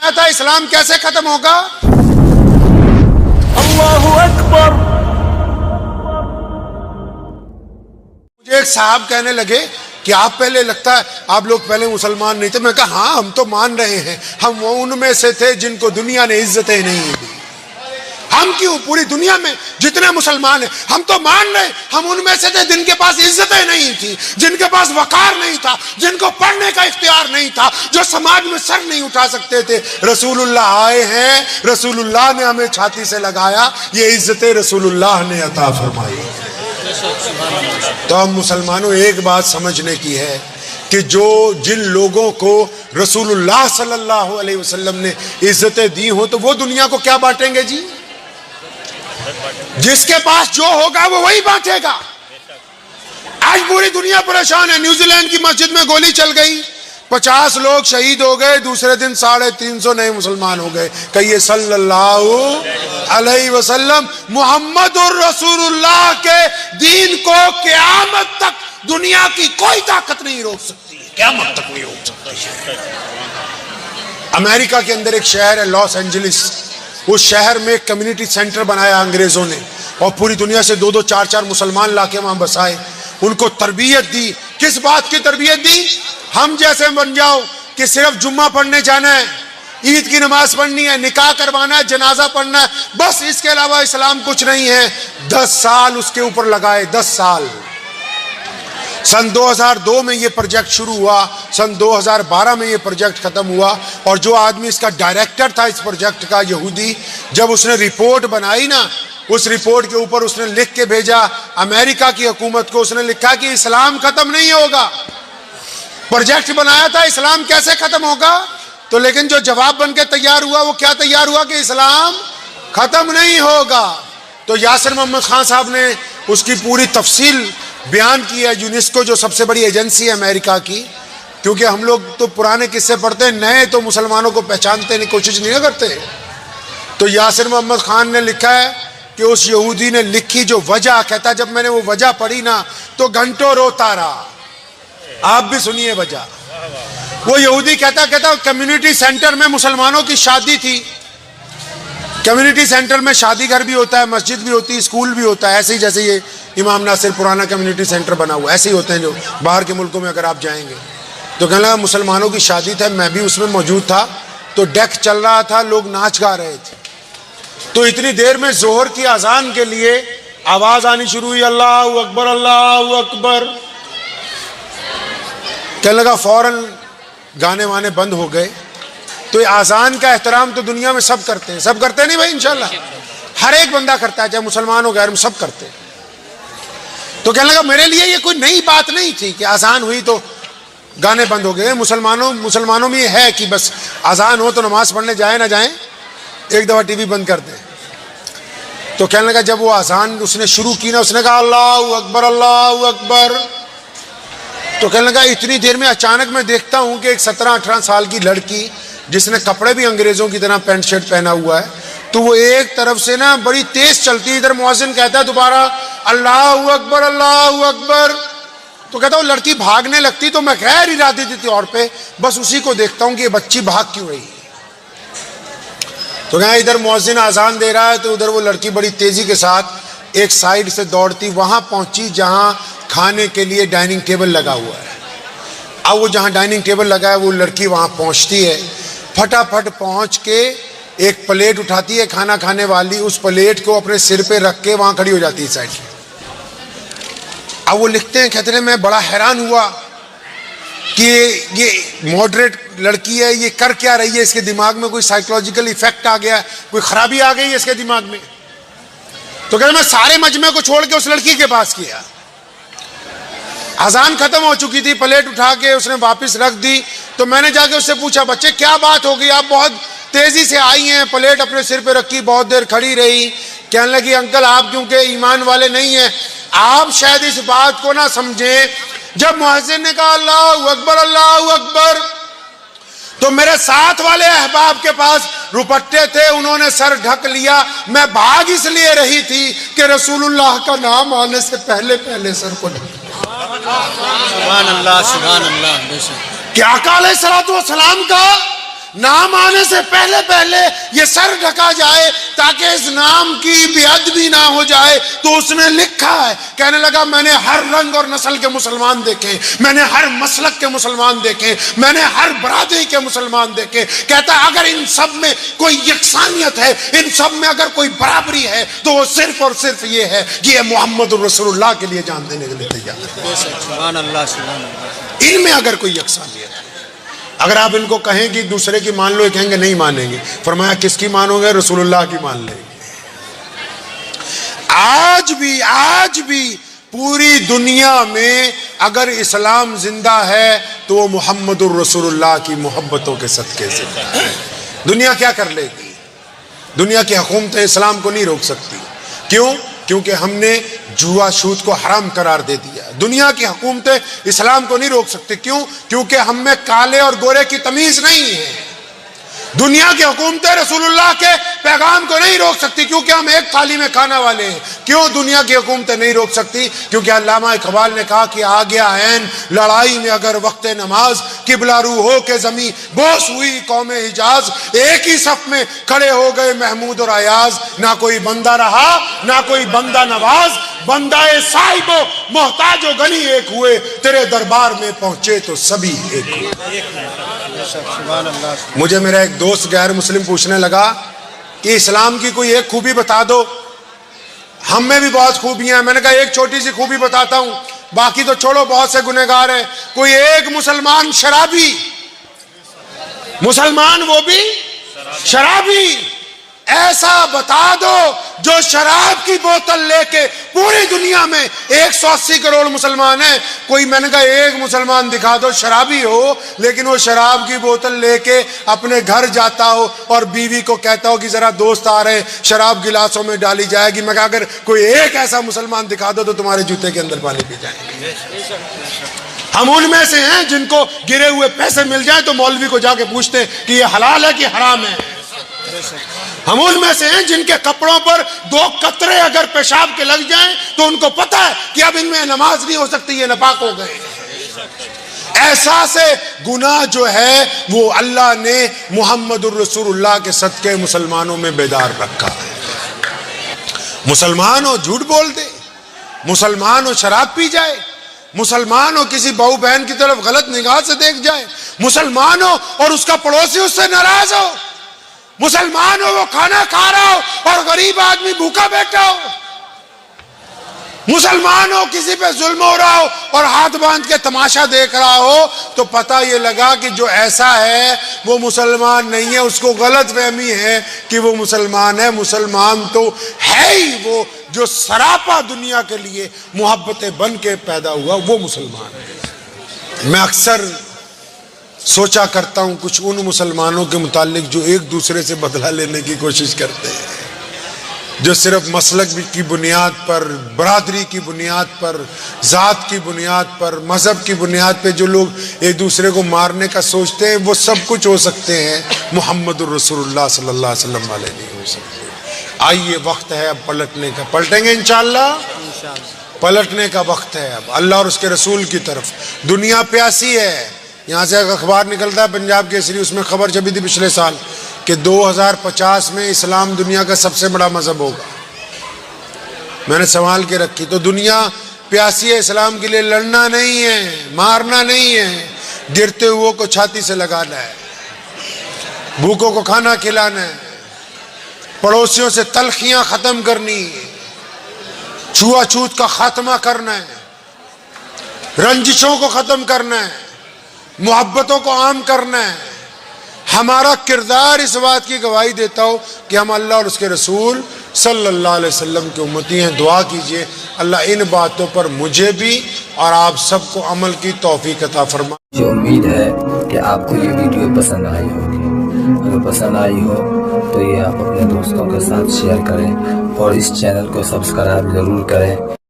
आया था, इस्लाम कैसे खत्म होगा? अल्लाहु अकबर। मुझे एक साहब कहने लगे कि आप पहले, लगता है आप लोग पहले मुसलमान नहीं थे। मैं कहा हाँ, हम तो मान रहे हैं, हम वो उनमें से थे जिनको दुनिया ने इज्जतें नहीं दी। हम क्यों, पूरी दुनिया में जितने मुसलमान हैं हम तो मान रहे, हम उनमें से थे जिनके पास इज्जतें नहीं थी, जिनके पास वकार नहीं था, जिनको पढ़ने का इख्तियार नहीं था, जो समाज में सर नहीं उठा सकते थे। रसूलुल्लाह आए हैं, रसूलुल्लाह ने हमें छाती से लगाया, ये इज्जतें रसूलुल्लाह ने अता फरमाई। तो हम मुसलमानों एक बात समझने की है कि जिन लोगों को रसूलुल्लाह सल्लल्लाहु अलैहि वसल्लम ने इज्जतें दी हो, तो वो दुनिया को क्या बांटेंगे जी? जिसके पास जो होगा वो वही बांटेगा। आज पूरी दुनिया परेशान है। न्यूजीलैंड की मस्जिद में गोली चल गई, 50 लोग शहीद हो गए, दूसरे दिन 350 नए मुसलमान हो गए। कहिए सल्लल्लाहु अलैहि वसल्लम। मुहम्मदुर रसूलुल्लाह के दीन को क़यामत तक दुनिया की कोई ताकत नहीं रोक सकती है, क़यामत तक नहीं रोक सकती है। अमेरिका के अंदर एक शहर है लॉस एंजलिस, उस शहर में एक कम्युनिटी सेंटर बनाया अंग्रेजों ने, और पूरी दुनिया से 2-2, 4-4 मुसलमान लाके वहां बसाए, उनको तरबियत दी। किस बात की तरबियत दी? हम जैसे बन जाओ कि सिर्फ जुम्मा पढ़ने जाना है, ईद की नमाज पढ़नी है, निकाह करवाना है, जनाजा पढ़ना है, बस, इसके अलावा इस्लाम कुछ नहीं है। 10 साल उसके ऊपर लगाए, 10 साल। सन 2002 में ये प्रोजेक्ट शुरू हुआ, सन 2012 में ये प्रोजेक्ट खत्म हुआ। और जो आदमी इसका डायरेक्टर था इस प्रोजेक्ट का, यहूदी, जब उसने रिपोर्ट बनाई ना, उस रिपोर्ट के ऊपर उसने लिख के भेजा अमेरिका की हुकूमत को, उसने लिखा कि इस्लाम खत्म नहीं होगा। प्रोजेक्ट बनाया था इस्लाम कैसे खत्म होगा, तो लेकिन जो जवाब बन के तैयार हुआ वो क्या तैयार हुआ कि इस्लाम खत्म नहीं होगा। तो यासिर मोहम्मद खान साहब ने उसकी पूरी तफसील बयान की है। यूनेस्को जो सबसे बड़ी एजेंसी है अमेरिका की, क्योंकि हम लोग तो पुराने किस्से पढ़ते हैं, नए तो मुसलमानों को पहचानते नहीं, कोशिश नहीं करते। तो यासिर मोहम्मद खान ने लिखा है कि उस यहूदी ने लिखी जो वजह, कहता जब मैंने वो वजह पढ़ी ना तो घंटों रोता रहा। आप भी सुनिए वजह। वो यहूदी कहता कम्युनिटी सेंटर में मुसलमानों की शादी थी। कम्युनिटी सेंटर में शादी घर भी होता है, मस्जिद भी होती है, स्कूल भी होता है, ऐसे ही जैसे ये इमाम नासिर पुराना कम्युनिटी सेंटर बना हुआ, ऐसे ही होते हैं जो बाहर के मुल्कों में अगर आप जाएंगे। तो कहने लगा मुसलमानों की शादी था, मैं भी उसमें मौजूद था, तो डेक चल रहा था, लोग नाच गा रहे थे। तो इतनी देर में जोहर की अजान के लिए आवाज आनी शुरू हुई, अल्लाहु अकबर अल्लाहु अकबर। कहने लगा फौरन गाने वाने बंद हो गए। तो आजान का एहतराम तो दुनिया में सब करते हैं, सब करते हैं नहीं भाई, इंशाल्लाह हर एक बंदा करता है, चाहे मुसलमान हो गैर, सब करते हैं। तो कहने लगा मेरे लिए ये कोई नई बात नहीं थी कि आजान हुई तो गाने बंद हो गए। मुसलमानों में ये है कि बस आजान हो तो नमाज पढ़ने जाए ना जाए, एक दफा टीवी बंद कर दें। तो कहने लगा जब वो आजान उसने शुरू की ना, उसने कहा अल्लाहु अकबर अल्लाहु अकबर। तो कहने लगा इतनी देर में अचानक मैं देखता हूं कि एक 17-18 साल की लड़की, जिसने कपड़े भी अंग्रेजों की तरह पैंट शर्ट पहना हुआ है, तो वो एक तरफ से ना बड़ी तेज चलती है, इधर मुअज्जिन कहता है दोबारा अल्लाहु अकबर अल्लाहु अकबर। तो कहता वो लड़की भागने लगती, तो मैं गैर इरादे थी तौर पे बस उसी को देखता हूं कि ये बच्ची भाग क्यों रही है। तो कहा इधर मुअज्जिन आजान दे रहा है, तो उधर वो लड़की बड़ी तेजी के साथ एक साइड से दौड़ती वहां पहुंची जहां खाने के लिए डाइनिंग टेबल लगा हुआ है। अब वो जहां डाइनिंग टेबल लगा है वो लड़की वहां पहुंचती है, फटाफट पहुंच के एक प्लेट उठाती है खाना खाने वाली, उस प्लेट को अपने सिर पे रख के वहां खड़ी हो जाती है साइड में। अब वो लिखते हैं, कहते हैं मैं बड़ा हैरान हुआ कि ये मॉडरेट लड़की है, ये कर क्या रही है, इसके दिमाग में कोई साइकोलॉजिकल इफेक्ट आ गया, कोई खराबी आ गई है इसके दिमाग में। तो कहते मैं सारे मजमे को छोड़ के उस लड़की के पास किया। अजान खत्म हो चुकी थी, प्लेट उठा के उसने वापस रख दी। तो मैंने जाके उससे पूछा बच्चे क्या बात हो गई, आप बहुत तेजी से आई हैं, प्लेट अपने सिर पे रखी, बहुत देर खड़ी रही। कहने लगी अंकल आप क्योंकि ईमान वाले नहीं हैं, आप शायद इस बात को ना समझें, जब मुअज्जिन ने कहा अल्लाहु अकबर, तो मेरे साथ वाले अहबाब के पास रुपट्टे थे, उन्होंने सर ढक लिया। मैं भाग इसलिए रही थी कि रसूलुल्लाह का नाम आने से पहले पहले सर को ढक। सुभान अल्लाह सुभान अल्लाह। क्या काल है सलातो सलाम का नाम आने से पहले पहले ये सर ढका जाए ताकि इस नाम की बेअदबी ना हो जाए। तो उसने लिखा है, कहने लगा मैंने हर रंग और नस्ल के मुसलमान देखे, मैंने हर मसलक के मुसलमान देखे, मैंने हर बरादरी के मुसलमान देखे। कहता अगर इन सब में कोई यकसानियत है, इन सब में अगर कोई बराबरी है, तो वो सिर्फ और सिर्फ ये है कि ये मोहम्मद रसूलुल्लाह के लिए जान देने के लिए तैयार है। इनमें अगर कोई यकसानियत है, अगर आप इनको कहें कि दूसरे की मान लो, ये कहेंगे नहीं मानेंगे। फरमाया किसकी मानोगे? रसूलुल्लाह की मान लेंगे। आज भी पूरी दुनिया में अगर इस्लाम जिंदा है तो वो मोहम्मदुर रसूलुल्लाह की मोहब्बतों के सदके जिंदा है। दुनिया क्या कर लेगी? दुनिया की हुकूमतें इस्लाम को नहीं रोक सकती। क्यों? क्योंकि हमने जुआ सूद को हराम करार दे दिया। दुनिया की हुकूमतें इस्लाम को नहीं रोक सकती। क्यों? क्योंकि हम में काले और गोरे की तमीज नहीं है। दुनिया की हुकूमतें रसूलुल्लाह के पैगाम को नहीं रोक सकती, क्योंकि हम एक थाली में खाने वाले हैं। क्यों दुनिया की हुकूमतें नहीं रोक सकती? क्योंकि अल्लामा इकबाल ने कहा कि आ गया ऐन लड़ाई में अगर वक्त नमाज, किबला रू हो के जमी बोस हुई कौम हिजाज, एक ही सफ में खड़े हो गए महमूद और अयाज। ना कोई बंदा रहा ना कोई बंदा नवाज, बंदाए साहिबो मोहताज व गनी एक हुए, तेरे दरबार में पहुंचे तो सभी एक हुए। मुझे मेरा एक दोस्त गैर मुस्लिम पूछने लगा कि इस्लाम की कोई एक खूबी बता दो, हम में भी बहुत खूबियां हैं। मैंने कहा एक छोटी सी खूबी बताता हूं, बाकी तो छोड़ो, बहुत से गुनहगार हैं। कोई एक मुसलमान शराबी, मुसलमान वो भी शराबी, ऐसा बता दो जो शराब की बोतल लेके पूरी दुनिया में 180 करोड़ मुसलमान हैं, कोई मैंने कहा एक मुसलमान दिखा दो शराबी हो, लेकिन वो शराब की बोतल लेके अपने घर जाता हो और बीवी को कहता हो कि जरा दोस्त आ रहे, शराब गिलासों में डाली जाएगी। मैं कहा अगर कोई एक ऐसा मुसलमान दिखा दो तो तुम्हारे जूते के अंदर पानी पी जाएंगे। हम उनमें से हैं जिनको गिरे हुए पैसे मिल जाए तो मौलवी को जाके पूछते हैं कि ये हलाल है कि हराम है। हम उनमें से हैं जिनके कपड़ों पर 2 कतरे अगर पेशाब के लग जाएं तो उनको पता है कि अब इनमें नमाज नहीं हो सकती, ये नापाक हो गए। ऐसा से गुनाह जो है वो अल्लाह ने मोहम्मदुर रसूलुल्लाह के सदके मुसलमानों में बेदार रखा है। मुसलमान हो झूठ बोल दे, मुसलमान हो शराब पी जाए, मुसलमान हो किसी बहू बहन की तरफ गलत निगाह से देख जाए, मुसलमान हो और उसका पड़ोसी उससे नाराज हो, मुसलमान हो वो खाना खा रहा हो और गरीब आदमी भूखा बैठा हो, मुसलमान हो किसी पे जुल्म हो रहा हो और हाथ बांध के तमाशा देख रहा हो, तो पता ये लगा कि जो ऐसा है वो मुसलमान नहीं है, उसको गलत फहमी है कि वो मुसलमान है। मुसलमान तो है ही वो जो सरापा दुनिया के लिए मोहब्बतें बन के पैदा हुआ, वो मुसलमान है। मैं अक्सर सोचा करता हूं कुछ उन मुसलमानों के मुतालिक जो एक दूसरे से बदला लेने की कोशिश करते हैं, जो सिर्फ मसलक की बुनियाद पर, बरादरी की बुनियाद पर, ज़ात की बुनियाद पर, मज़हब की बुनियाद पे जो लोग एक दूसरे को मारने का सोचते हैं, वो सब कुछ हो सकते हैं, मुहम्मदुर रसूलुल्लाह सल्लल्लाहु अलैहि वसल्लम वाले नहीं हो सकते। आइए वक्त है अब पलटने का, पलटेंगे इंशाअल्लाह, पलटने का वक्त है अब अल्लाह और उसके रसूल की तरफ। दुनिया प्यासी है। यहाँ से एक अखबार निकलता है पंजाब केसरी, उसमें खबर छपी थी पिछले साल कि 2050 में इस्लाम दुनिया का सबसे बड़ा मजहब होगा। मैंने संभाल के रखी। तो दुनिया प्यासी है, इस्लाम के लिए लड़ना नहीं है, मारना नहीं है, गिरते हुओं को छाती से लगाना है, भूखों को खाना खिलाना है, पड़ोसियों से तलखियां खत्म करनी है, छुआछूत का खात्मा करना है, रंजिशों को खत्म करना है, मोहब्बतों को आम करना है। हमारा किरदार इस बात की गवाही देता हो कि हम अल्लाह और उसके रसूल सल्लल्लाहु अलैहि वसल्लम के उम्मती हैं। दुआ कीजिए अल्लाह इन बातों पर मुझे भी और आप सबको अमल की तौफीक अता फरमा। मुझे उम्मीद है कि आपको ये वीडियो पसंद आई होगी। अगर पसंद आई हो तो ये आप अपने दोस्तों के साथ शेयर करें और इस चैनल को सब्सक्राइब जरूर करें।